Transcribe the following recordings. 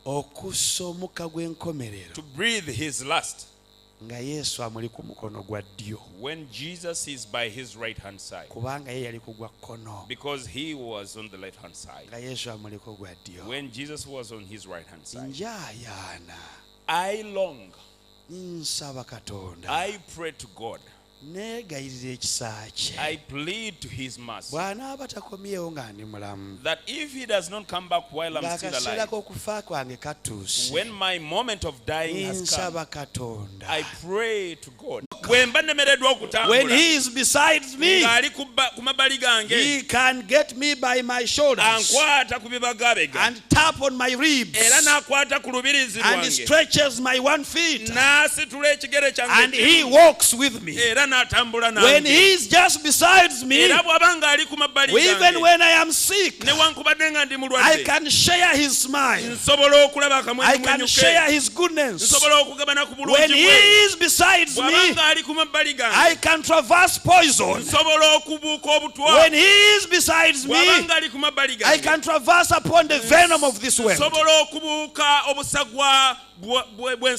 okussa omukka gw'enkomerero to breathe his last nga Yesu amuli ku mukono gwa ddyo, when Jesus is by his right hand side, kubanga ye yali ku gwa kkono because he was on the left hand side. nga Yesu amuli ku gwa ddyo. When Jesus was on his right hand side, Njaayaana I long, nsaba Katonda, I pray to God, neegayirira ekisa kye I plead to his mercy, bw'anaaba takomyewo nga ndi mulamu, that if he does not come back while I'm still alive, ng'akaseera k'okufa kwange katuuse, when my moment of dying has come, nsaba Katonda, I pray to God. When he is beside me, he can get me by my shoulders and tap on my ribs and stretches my one foot and he walks with me. When he is just beside me, even when I am sick, I can share his smile, I can share his goodness. When he is beside me, I can traverse poison. When he is beside me, I can traverse upon the venom of this world.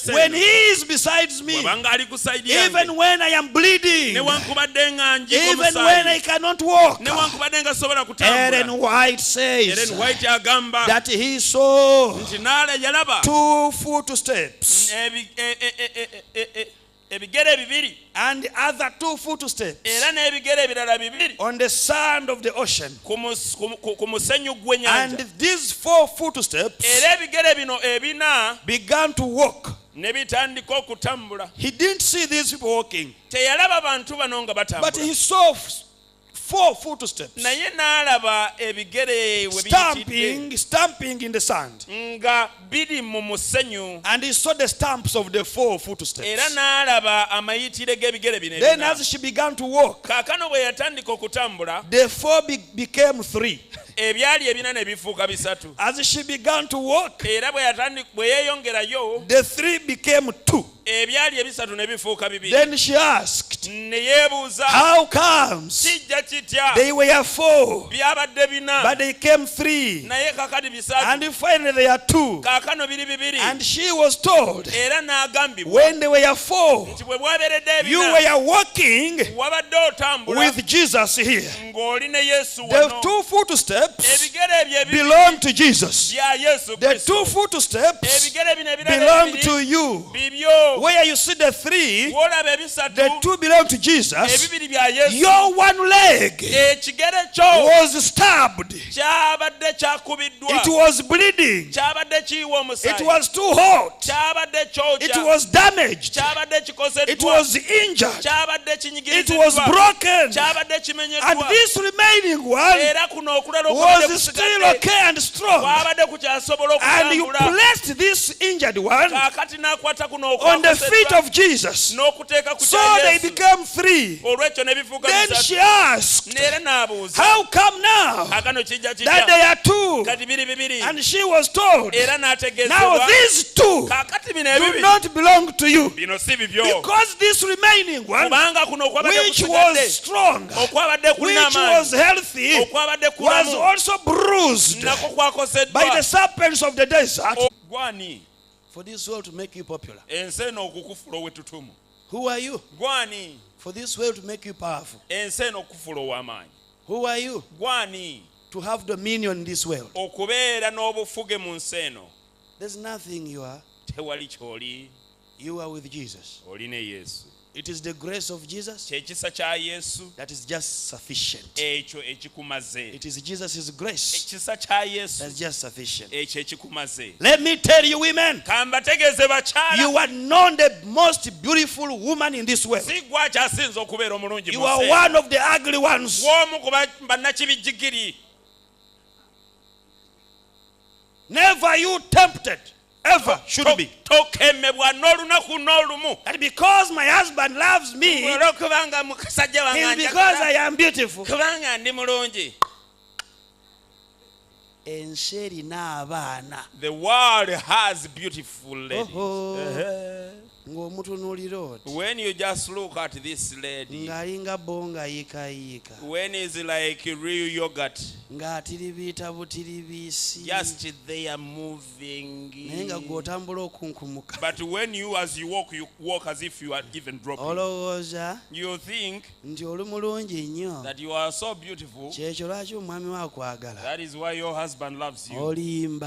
When he is beside me, even when I am bleeding, even when I cannot walk, Ellen White says that he saw 2 footsteps and other 2 footsteps on the sand of the ocean. And these 4 footsteps began to walk. He didn't see these people walking, but he saw 4 footsteps stamping in the sand. And he saw the stamps of the 4 footsteps. Then as she began to walk, the 4 became 3. As she began to walk, the 3 became 2. Then she asked, how comes they were 4 but they came 3, and finally they are 2? And she was told, when they were 4, you were walking with Jesus here. The 2 footsteps belong to Jesus. The 2 footsteps belong to you. Where you see the 3, the 2 belong to Jesus. Your one leg was stabbed. It was bleeding. It was too hot. It was damaged. It was injured. It was broken. And this remaining one was still okay and strong. And you placed this injured one on the feet of Jesus. So they became 3. Then she asked, how come now that they are 2? And she was told, now these 2 do not belong to you, because this remaining one, which was strong, which was healthy, was also bruised by the serpents of the desert. For this world to make you popular. Who are you? For this world to make you powerful. Who are you? To have dominion in this world. There's nothing you are. You are with Jesus. It is the grace of Jesus that is just sufficient. It is Jesus' grace that's just sufficient. Let me tell you, women, you are not the most beautiful woman in this world. You are one of the ugly ones. Never you tempted. Ever should be. And because my husband loves me, it's because I am beautiful. The world has beautiful ladies. When you just look at this lady, when it's like real yogurt, just they are moving. But when you, as you walk as if you are even dropping. You think that you are so beautiful. That is why your husband loves you. You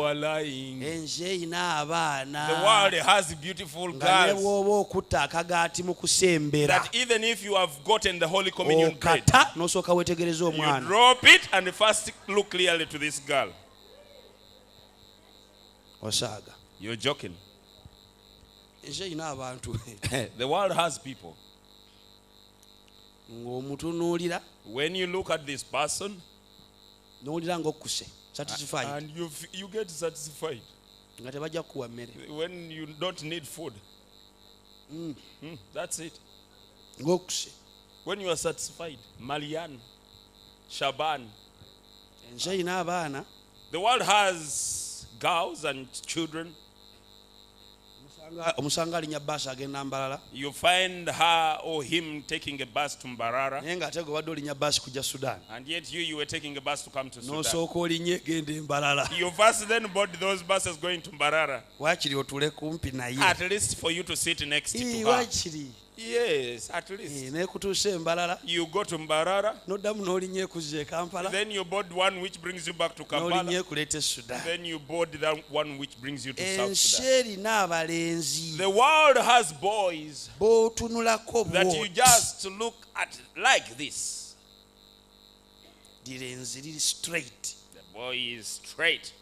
are lying. The world has beautiful girls that even if you have gotten the Holy Communion bread, you drop it and first look clearly to this girl. You're joking. The world has people. When you look at this person and you get satisfied when you don't need food. That's it. When you are satisfied, Marianne, Shaban. The world has girls and children. You find her or him taking a bus to Mbarara, and yet you were taking a bus to come to Sudan. You first then bought those buses going to Mbarara, at least for you to sit next to her. Yes, at least. You go to Mbarara, then you board one which brings you back to Kampala, then you board that one which brings you to South Sudan. The world has boys that you just look at like this. The boy is straight.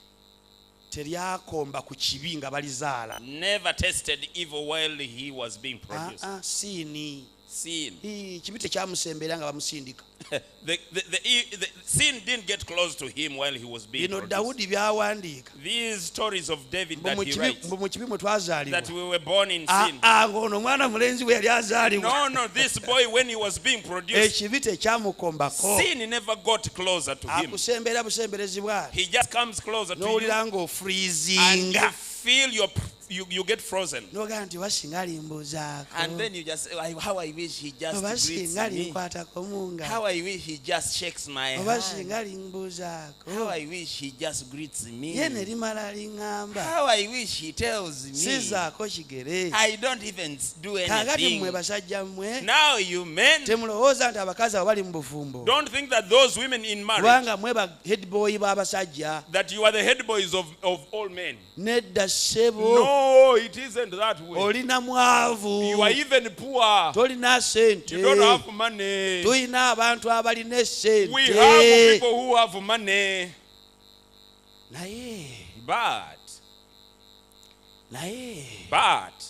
Never tasted evil while he was being produced. Sin. The sin didn't get close to him while he was being produced. These stories of David that he writes, that we were born in sin. No, this boy when he was being produced, sin never got closer to him. He just comes closer to you and you feel you get frozen. And then you just, how I wish he just greets me. How I wish he just shakes my hand. How I wish he just greets me. How I wish he tells me. I don't even do anything. Now you men don't think that those women in marriage, that you are the head boys of all men. No, it isn't that way. You are even poor. You don't have money. We have people who have money. But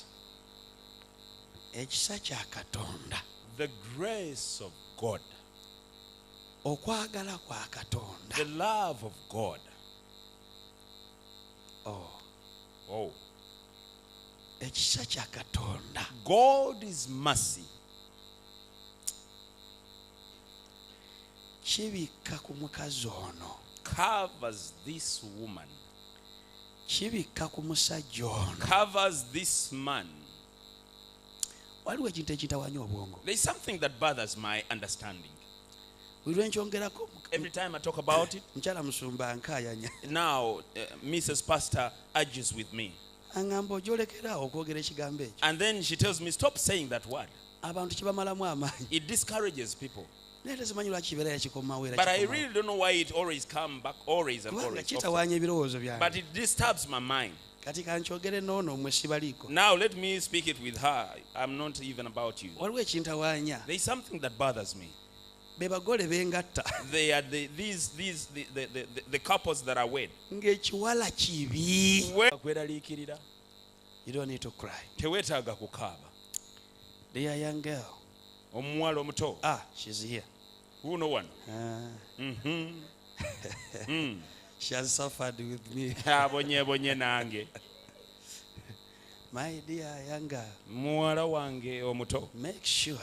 the grace of God, the love of God, God's mercy covers this woman, covers this man. There's something that bothers my understanding. Every time I talk about it, now Mrs. Pastor argues with me. And then she tells me, stop saying that word. It discourages people. But I really don't know why it always comes back, always and always. But it disturbs my mind. Now let me speak it with her. I'm not even about you. There's something that bothers me. They are the couples that are wed. You don't need to cry. Dear young girl. She's here. Who no one? She has suffered with me. My dear young girl, make sure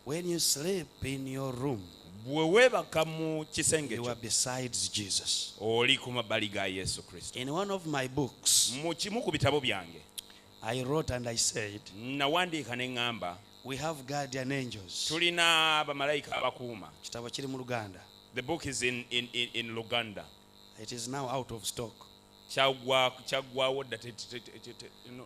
when you sleep in your room, you are besides Jesus. In one of my books, I wrote and I said, nawandiika ne ŋŋamba, we have guardian angels. tulina bamalayika abakuuma. Kitabo kiri mu Luganda. The book is in Luganda. It is now out of stock. Kyaggwawo dda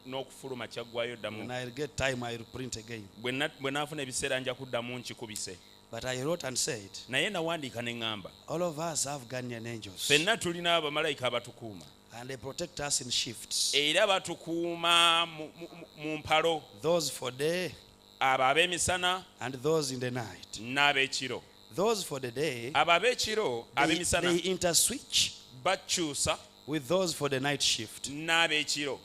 n'okufuluma kyaggwayo ddamu. When I'll get time, I'll print again. Bwe naafuna ebiseera nja kuddamu nkikubise. But I wrote and said, naye nawandiika ne ŋŋamba, all of us have guardian angels. Ffenna tulina abamalayika abatukuuma. And they protect us in shifts. Era batukuuma mu mpalo. Those for day, abo ab'emisana, and those in the night. N'ab'ekiro. Those for the day, abo ab'ekiro, ab'emisana, they interswitch bakyusa with those for the night shift. N'ab'ekiro.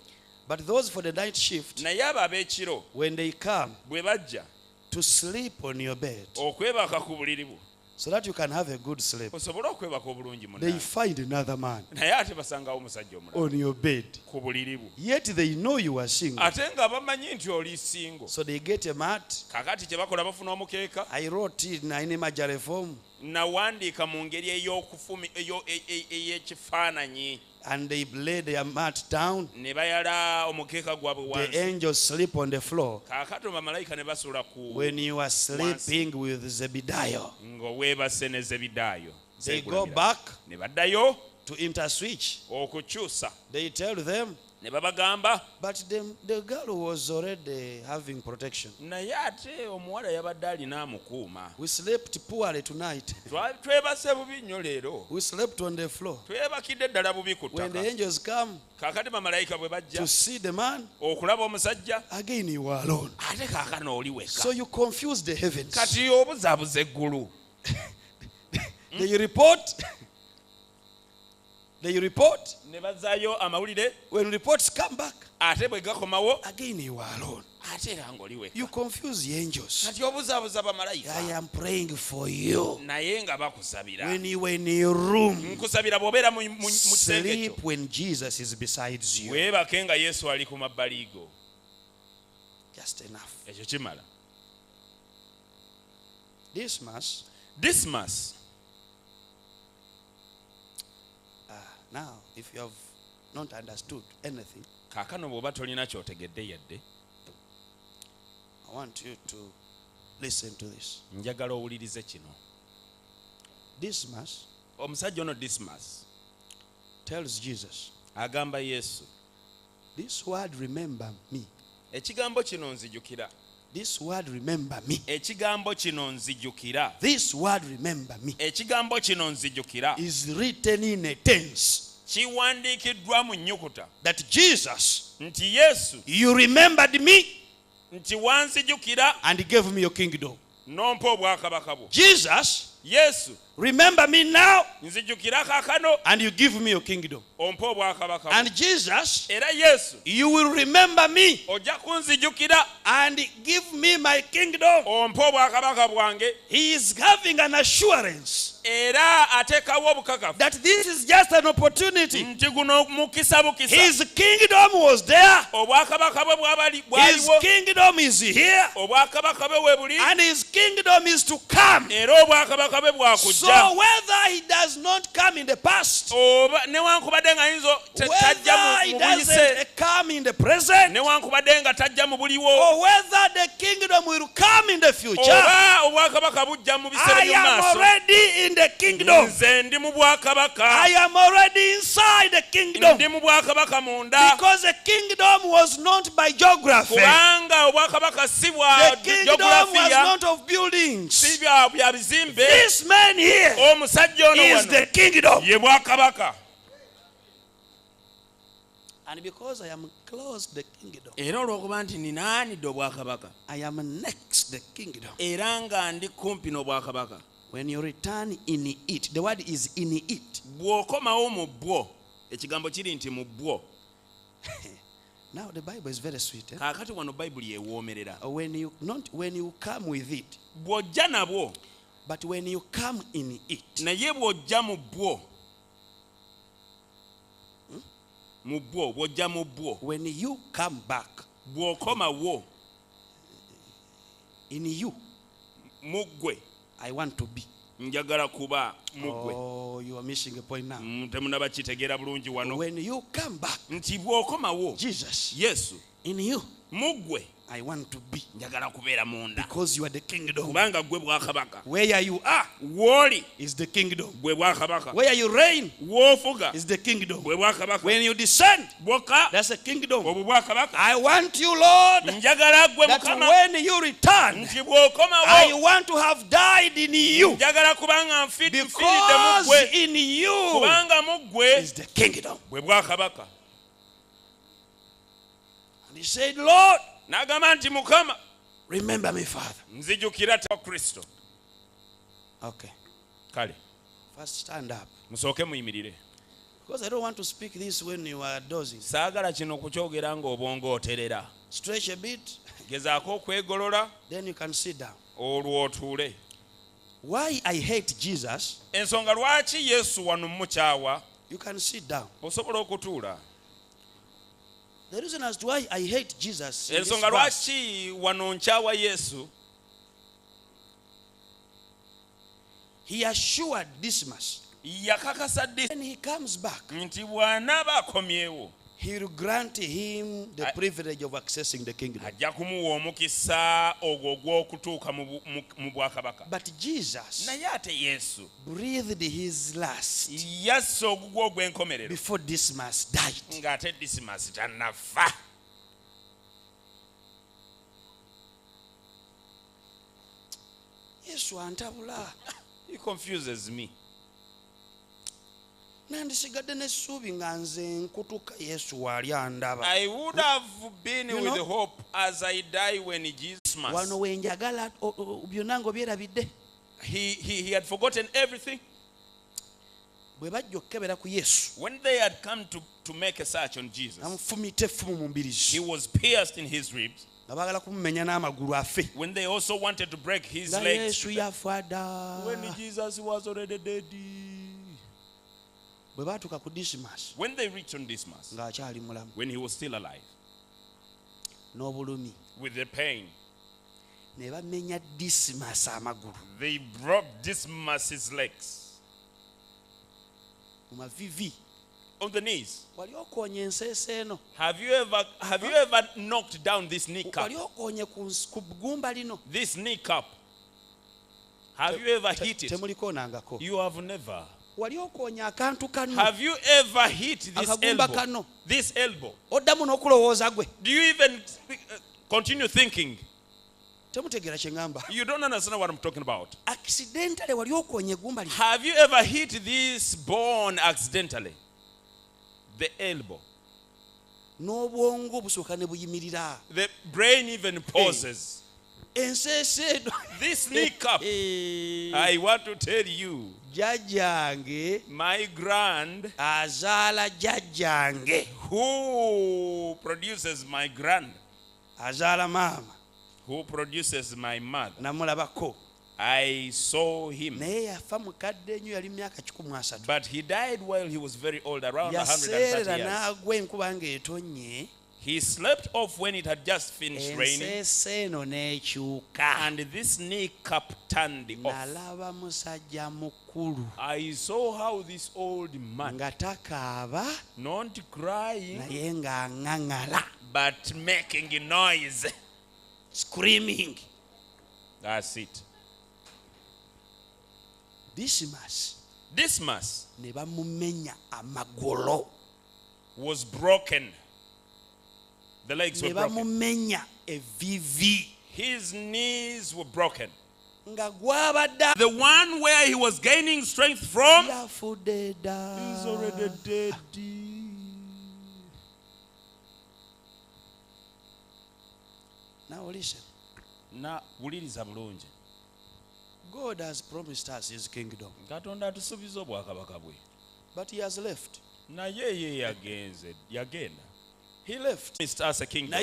But those for the night shift, naye abo ab'ekiro, when they come bwe bajja to sleep on your bed, okwebaka ku buliri bwo, so that you can have a good sleep, osobole okwebaka obulungi they munna, find another man naye ate basangawo omusajja omulala on your bed. ku buliri bwo, Yet they know you are single. ate nga bamanyi nti oli singo. So they get a mat. Kakati kye bakola bafuna omukeeka. I wrote in majare form. Nawandiika mu ngeri ey'ekifaananyi. And they lay their mat down. Ne bayala omukeeka gwabwe wansi. The angels sleep on the floor. Kaakati bamalayika ne basula ku. When you are sleeping with Zebediah, ng'oweebase ne Zebedaayo. they go back ne baddayo to interswitch. okukyusa. They tell them, ne babagamba, but the girl was already having protection. naye ate omuwala yabadde alina amukuuma. We slept poorly tonight. Twebase bubi nnyo leero. We slept on the floor. Twebakidde ddala bubi ku When the ttaka. angels come Kaakati bamalayika bwe bajja to see the man, okulaba omusajja, again you are alone. ate kaakano oli So wekka. you confuse the heavens. Kati obuzaabuza eggulu. They report. They report. Ne bazaayo amawulire, When reports come back, ate bwe gakomawo, again you are alone. ate era ng'oli wekka. You confuse the angels. Kati obuzaabuza bamalayika. I am praying for you. Naye nga bakusabira. When you are in your room, Nkusabira bw'obeera mu kisenge sleep ekyo. when Jesus is beside you. Weebake nga Yesu ali ku mabbali go. Just enough. Ekyo kimala. Dismas. Now, if you have not understood anything, Kaakano bw'oba tolina ky'otegedde yadde, I want you to listen to this. njagala owulirize kino. Dismas Omusajja ono Dismas tells Jesus, agamba Yesu, this word remember me. ekigambo kino nzijukira. This word remember me. Ekigambo kino nzijukira. This word remember me Ekigambo kino nzijukira. is written in a tense Kiwandiikiddwa mu nnyukuta. that Jesus, Nti Yesu, you remembered me nti wanzijukira and gave me your kingdom. n'ompa obwakabaka bwo. Jesus, Yesu, remember me now nzijukira kaakano and you give me your kingdom. ompa obwakabaka bwo. And Jesus, Era Yesu, you will remember me ojja kunzijukira and give me my kingdom. ompa obwakabaka bwange. He is having an assurance Era ateekawo obukakafu that this is just an opportunity. nti guno mukisa bukisa. His kingdom was there. Obwakabaka bwe His bwaliwo. kingdom is here. Obwakabaka bwe we buli. And his kingdom is to come. Era obwakabaka bwe So bwakujja. whether he does not come in the past, Oba newankubadde nga yinza tajja whether he mu buyise, doesn't come in the present, newankubadde nga tajja mu buliwo, or whether the kingdom will come in the future, oba obwakabaka bujja mu biseera I am by'omaaso, already in the kingdom. nze ndi mu bwakabaka. I am already inside the kingdom. Ndi mu bwakabaka munda. Because the kingdom was not by geography. Kubanga obwakabaka si bwa The kingdom was geografiya, not of buildings. si bya bizimbe. This man here Omusajja ono is wano the kingdom. ye bwakabaka. And because I am close to the kingdom, Era olw'okuba nti ninaanidde obwakabaka, I am next the kingdom. era nga ndi kumpi n'obwakabaka. When you return in it, the word is in it. Bw'okomawo mu bwo, ekigambo kiri nti mu bwo. Now the Bible is very sweet. Kaakati wano Bayibuli yeewoomerera. When you come with it, Bw'ojja nabwo, but when you come in it, naye bw'ojja mu bwo, mu bwo, bw'ojja mu bwo, when you come back bw'okomawo in you, mu ggwe, I want to be. njagala kuba mu ggwe. Oh, you are missing a point now. Temunaba kitegeera bulungi wano. When you come back, Nti bw'okomawo, Jesus, Yesu, In you. Mugwe. I want to be. Because you are the kingdom. Where you are is the kingdom. Where you reign is the kingdom. When you descend, that's a kingdom. I want you, Lord, that when you return, I want to have died in you. Because in you is the kingdom. And he said, Lord, remember me, Father. Okay. First stand up. Because I don't want to speak this when you are dozing. Stretch a bit. Then you can sit down. Why I hate Jesus? You can sit down. The reason as to why I hate Jesus in this verse, he assured Dismas when he comes back, he will grant him the privilege of accessing the kingdom. But Jesus breathed his last before Dismas died. He confuses me. I would have been with the hope as I die when Jesus. He had forgotten everything. When they had come to make a search on Jesus, he was pierced in his ribs. When they also wanted to break his legs, when Jesus was already dead. When they reached on Dismas, when he was still alive, with the pain, they broke Dismas's legs on the knees. Have you ever knocked down this kneecap? This kneecap. Have you ever hit it? You have never. Have you ever hit this elbow? This elbow? Do you even continue thinking? You don't understand what I'm talking about. Have you ever hit this bone accidentally? The elbow. The brain even pauses. This kneecap, I want to tell you, my grand, who produces my grand, who produces my mother, I saw him. But he died while he was very old, around 130 years. He slept off when it had just finished raining. And this kneecap turned off. I saw how this old man, not crying, but making noise, screaming. That's it. Dismas was broken. The legs were broken. His knees were broken. The one where he was gaining strength from is already dead. Now listen. God has promised us his kingdom. But he has left. He left. Us a kingdom.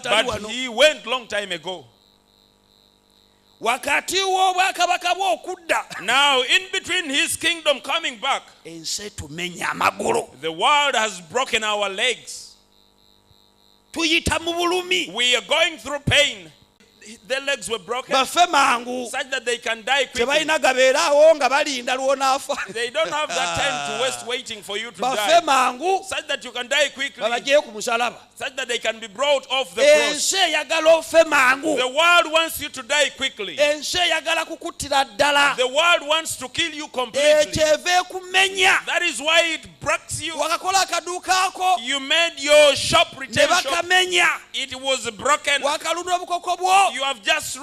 But he went long time ago. Now, in between his kingdom coming back, the world has broken our legs. We are going through pain. their legs were broken bafe mangu such that they can die quickly. tebalina gabeeraawo nga balinda lw'onaafa They don't have that time to waste waiting for you to bafe die. mangu Such that you can die quickly. babagyeyo ku musalaba Such that they can be brought off the cross. ensi eyagala ofe mangu The world wants you to die quickly. ensi eyagala kukuttira ddala The world wants to kill you completely. ekyeva ekumenya That is why it breaks you. wakakola akaduuka ako You made your shop ne retail shop. bakamenya It was broken. wakalunda obukoko bwo You have just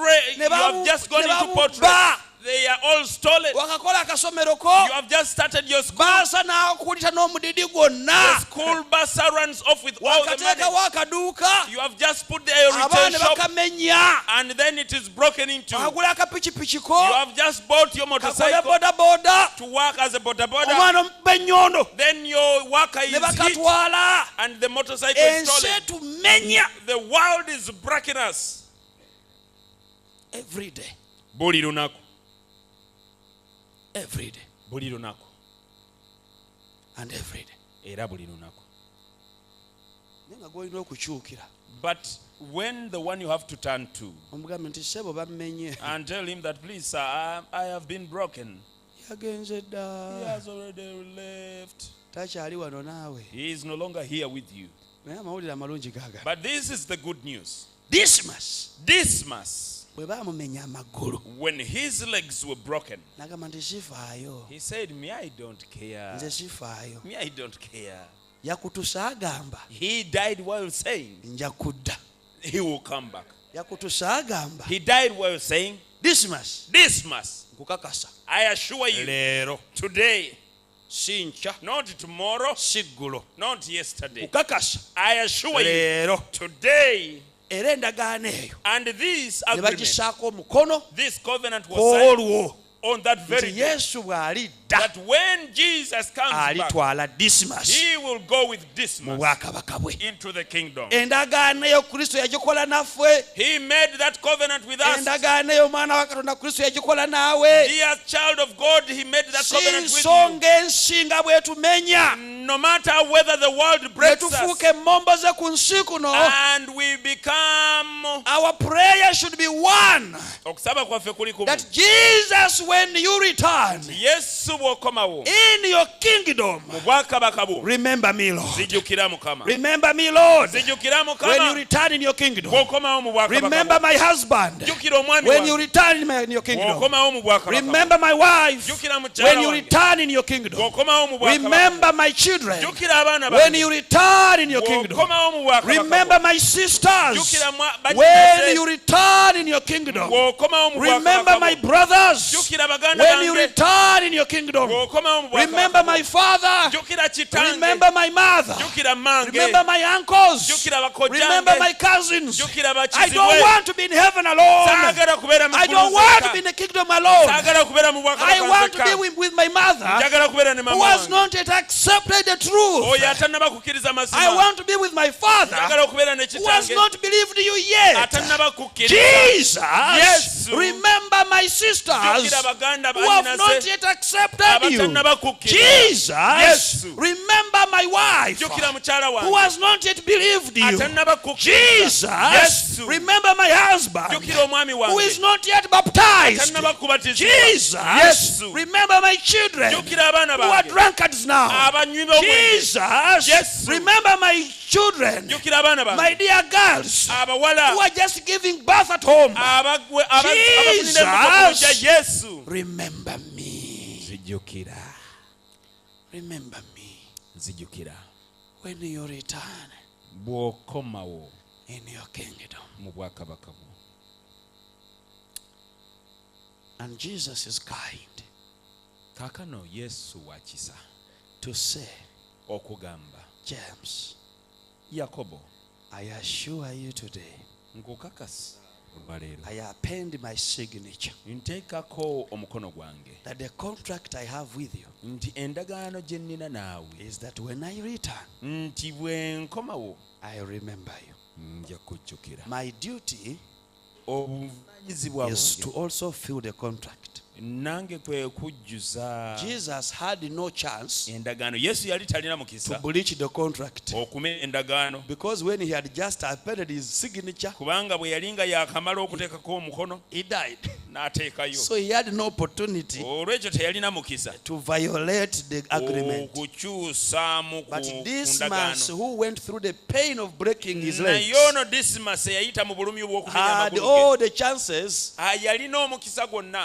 gone into portrait. ba They are all stolen. wakakola akasomero ko You have just started your school. baasa n'akulita n'omudidi gwonna The school bus runs off with all the money. wakateekawo akaduuka You have just put the retail abaana ne shop bakamenya and then it is broken into. You agula akapikipiki ko have just bought your kakole motorcycle bodaboda to work as a boda boda. omwana omuba ennyondo Then your worker is ne hit bakatwala and the motorcycle is ensi stolen. etumenya The world is breaking us. every day Buli lunaku. every day Buli lunaku. and every day Era buli lunaku. naye nga gwolina okukyukira But when the one you have to turn to omugambe nti sebo bammenye and tell him that, please sir, I have been broken. yagenze He dda has already left. takyali wano naawe He is no longer here with you. naye amawulire amalungi gaga But this is the good news. Dismas, bwe baamumenya amagulu when his legs were broken, nagamba nti sifaayo he said, me, I don't care. nze sifaayo Me, I don't care. yakutusa agamba He died while saying nja kudda he will come back. yakutusa agamba He died while saying, Dismas nkukakasa I assure you, leero today, si nkya not tomorrow, si ggulo not yesterday. nkukakasa I assure you, leero today, era endagaano eyo and this ne agreement, bagisaako omukono this covenant was signed olwo on that very nti day, yesu bw'alidda that when Jesus comes back, alitwala Dismas he will go with mu Dismas bwakabaka bwe into the kingdom. endagaano eyo kristo yagikola naffe He made that covenant with us. endagaano eyo omwana wa katonda kristo yagikola naawe Dear child of God, he made that si covenant with you. nsonga ensinga bwetumenya No matter whether the world bwe breaks us tufuuka emmomboze ku nsi kuno and we become, our prayer should be one okusaba kwaffe kuli kumu. that Jesus when you return Yesu bw'okomawo in your kingdom mu bwakabaka bwo, remember me Lord zijjukira Mukama. remember me Lord Zijjukira when you Mukama return in your kingdom bw'okomawo mu bwakabaka remember bwo. my husband Jjukira omwami when you wange return in your kingdom bw'okomawo mu bwakabaka bwo. remember my wife Jjukira mukyala when you wange return in your kingdom bw'okomawo mu bwakabaka bwo. remember my children Jjukira abaana when bange you return in your kingdom bw'okomawo mu bwakabaka bwo. remember my sisters Jjukira when you return in your kingdom bw'okomawo mu remember bwakabaka my bwo. brothers Jjukira baganda when you bange return in your kingdom bw'okomawo mu bwakabaka remember bwo. my father Jjukira kitange, remember my mother jjukira mange, remember my uncles jjukira bakojjange, remember my cousins jjukira I bakizibwe. don't want to be in heaven alone Saagala kubeera mu I ggulu don't want to nzekka. be in the kingdom alone Saagala kubeera mu bwakabaka I want to nzekka. be with my mother Njagala kubeera ne who mama has wange. not yet accepted the truth Oyo atannaba kukkiriza I mazima. want to be with my father Njagala okubeera ne who has kitange not believed you yet atannaba kukkiriza. Jesus Yesu. remember my sisters Jjukira baganda who have bannyinaze not yet accepted you abatannaba kukkiriza. Jesus Yesu. remember my wife Jjukira mukyala who wange has not yet believed you atannaba kukkiriza. Jesus Yesu. remember my husband Jjukira omwami who is wange not yet baptized atannaba kubatizibwa. Jesus Yesu. remember my children Jjukira abaana who are bange drunkards now abanywi b'omwenge. Jesus Yesu. remember my children Jjukira abaana my bange dear girls abawala who are just giving birth at home abafunira embuto ku Yesu. remember me Zijjukira. remember me Zijjukira. when you return Bw'okomawo in your kingdom mu bwakabaka bwo. and Jesus is kind Kaakano Yesu wa kisa to say okugamba, James Yakobo, I assure you today nkukakasa olwaleero I append my signature nteekako omukono gwange that the contract I have with you nti endagaano gye nnina naawe is that when I return nti bwe nkomawo I remember you. nja kujjukira. My duty Obuvunaanyizibwa is to bwange also fill the contract Jesus had no chance to breach the contract. Because when he had just appended his signature, he died. So he had no opportunity to violate the agreement. But this man who went through the pain of breaking his legs had all the chances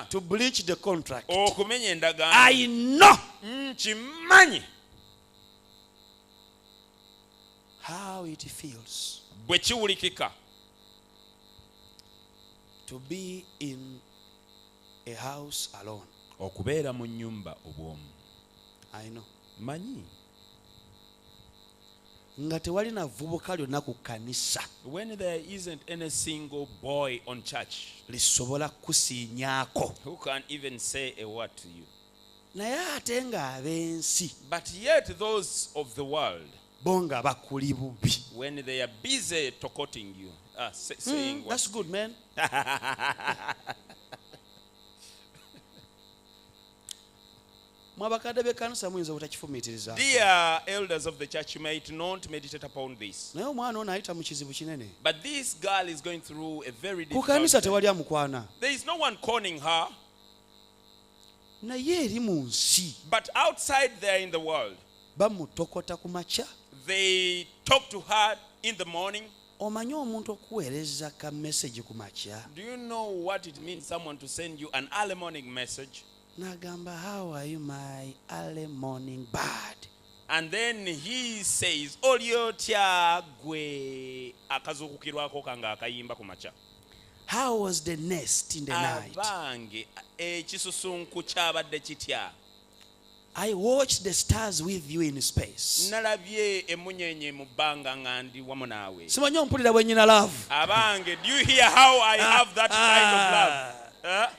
to breach the contract. I know how it feels to be in a house alone. I know. When there isn't any single boy on church who can't even say a word to you, but yet those of the world, when they are busy talking you, saying that's good, man. Dear elders of the church, you might not meditate upon this. But this girl is going through a very difficult time. There is no one conning her. But outside there in the world, they talk to her in the morning. Do you know what it means, someone to send you an early morning message? How are you, my early morning bird? And then he says, how was the nest in the night? I watched the stars with you in space. Do you hear how I have that kind of love?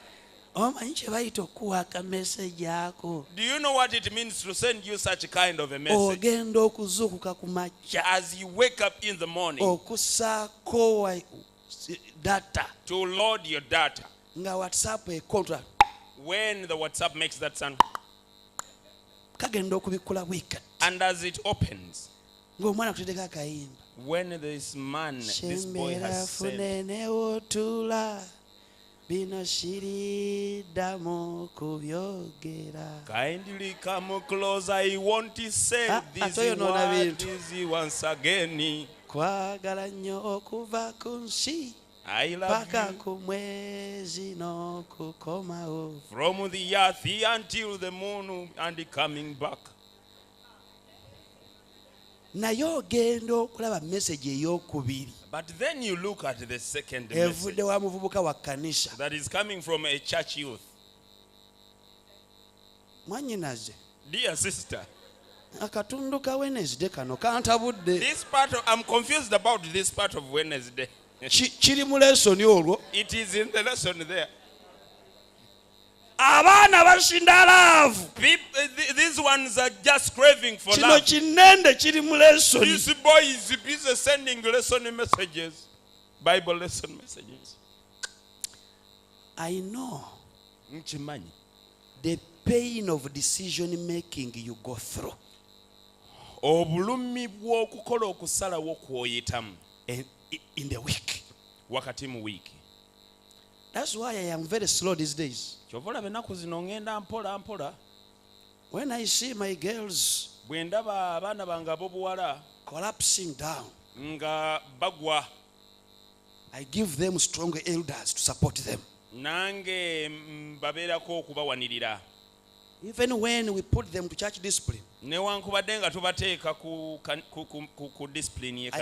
Do you know what it means to send you such a kind of a message? As you wake up in the morning, to load your data. When the WhatsApp makes that sound, and as it opens, when this man, this boy has said, kindly come close, I want to say this word once again. I love you from the earth until the moon and coming back. But then you look at the second message that is coming from a church youth. Dear sister, this part of, I'm confused about this part of Wednesday. It is in the lesson there. These ones are just craving for love. This boy is busy sending lesson messages, Bible lesson messages. I know the pain of decision making you go through. In the week. That's why I am very slow these days. When I see my girls collapsing down, I give them strong elders to support them. Even when we put them to church discipline, I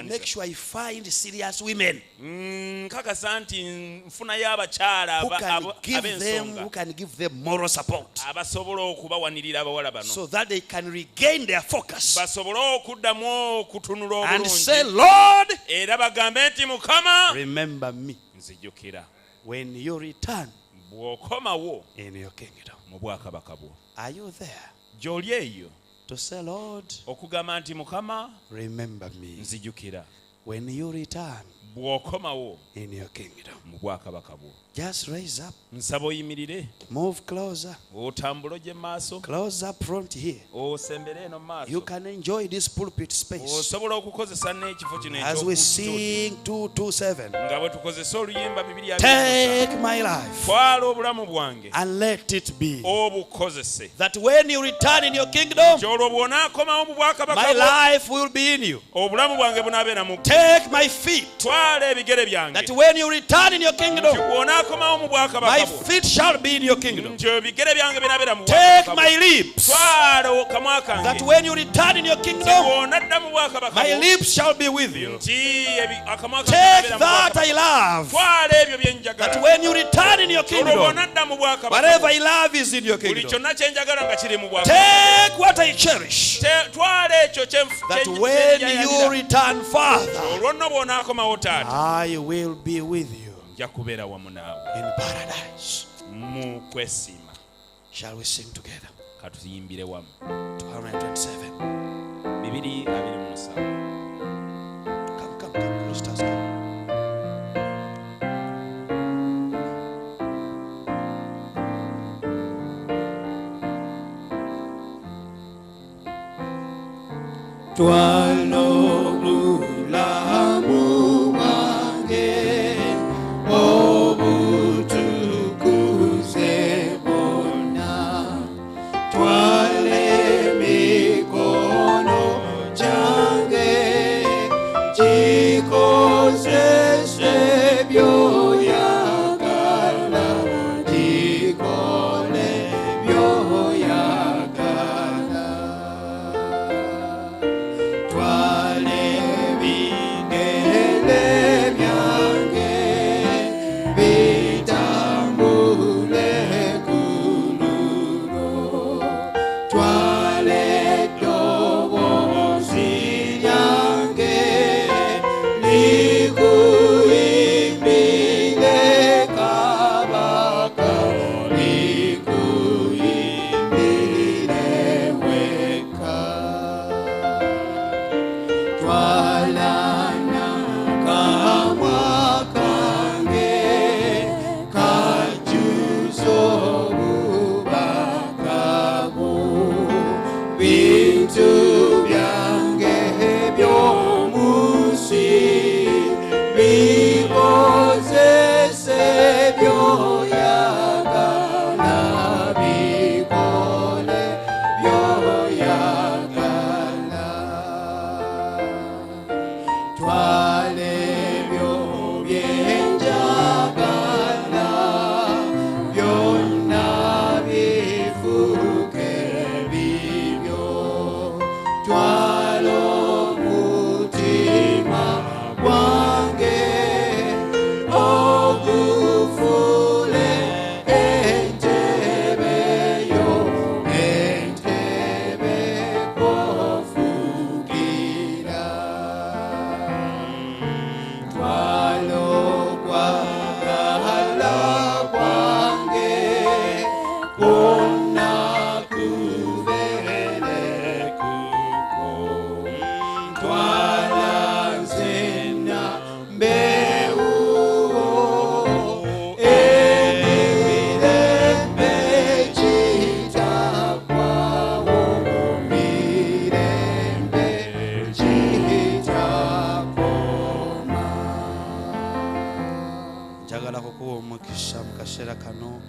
make sure I find serious women who can give them moral support so that they can regain their focus and say, Lord, remember me when you return in your kingdom. Are you there? To say, Lord, remember me when you return in your kingdom. Just raise up. Move closer. Closer front here. You can enjoy this pulpit space. As we sing 227. Take my life and let it be that when you return in your kingdom, my life will be in you. Take my feet, that when you return in your kingdom, my feet shall be in your kingdom. Take my lips, that when you return in your kingdom, my lips shall be with you. Take that I love, that when you return in your kingdom, whatever I love is in your kingdom. Take what I cherish, that when you return, Father, I will be with you in paradise. Shall we sing together? 227. Come, Christus, come.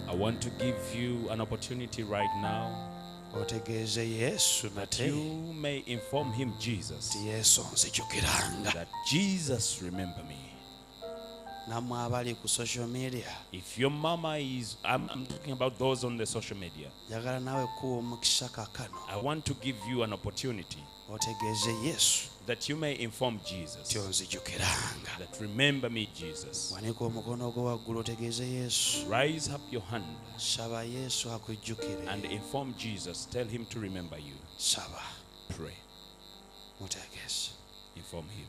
I want to give you an opportunity right now that you may inform him, Jesus, that Jesus remember me. If your mama is, I'm talking about those on the social media, I want to give you an opportunity that you may inform Jesus that remember me, Jesus. Rise up your hand and inform Jesus. Tell him to remember you. Pray. Inform him.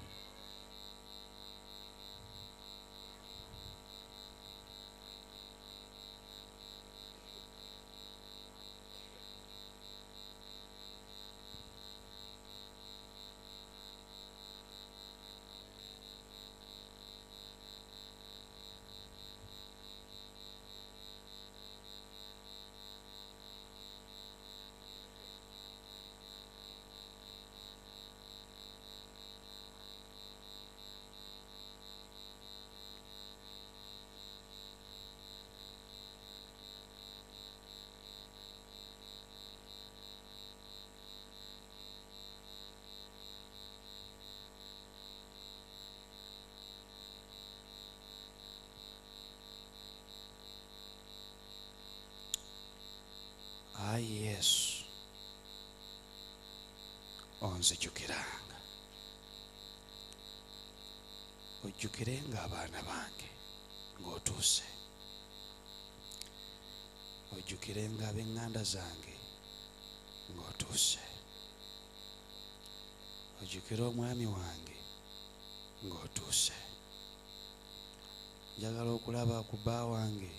Yesu onzijukiranga, ojjukirenga abaana bange ng'otuuse, ojjukirenga ab'eŋŋanda zange ng'otuuse, ojjukire omwami wange ng'otuuse. Njagala okulaba ku bba wange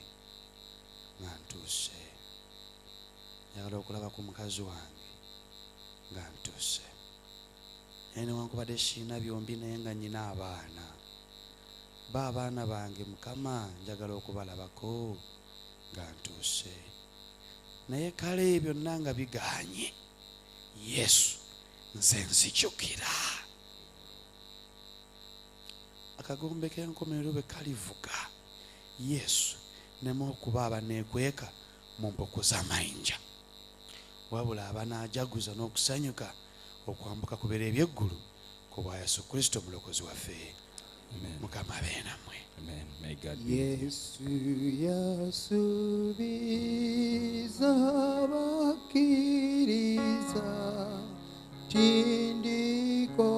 nga ntuuse, njagala okulaba ku mukazi wange nga ntuuse. Naye newankubadde siina byombi naye nga nnyina abaana, ba abaana bange Mukama njagala okubalabako nga ntuuse. Naye kale byonna nga bigaanye, Yesu nze nzijukira. Akagombe k'enkomerero bwe kalivuga, Yesu neme okuba abaneekweka mu mpoko z'amayinja, wabula abanaajaguza n'okusanyuka okwambuka ku biro eby'eggulu ku bwa Yesu Kristo omulokozi waffe. Mukama abeere nammwe. Yesu yasuubiza abakkiriza tindiko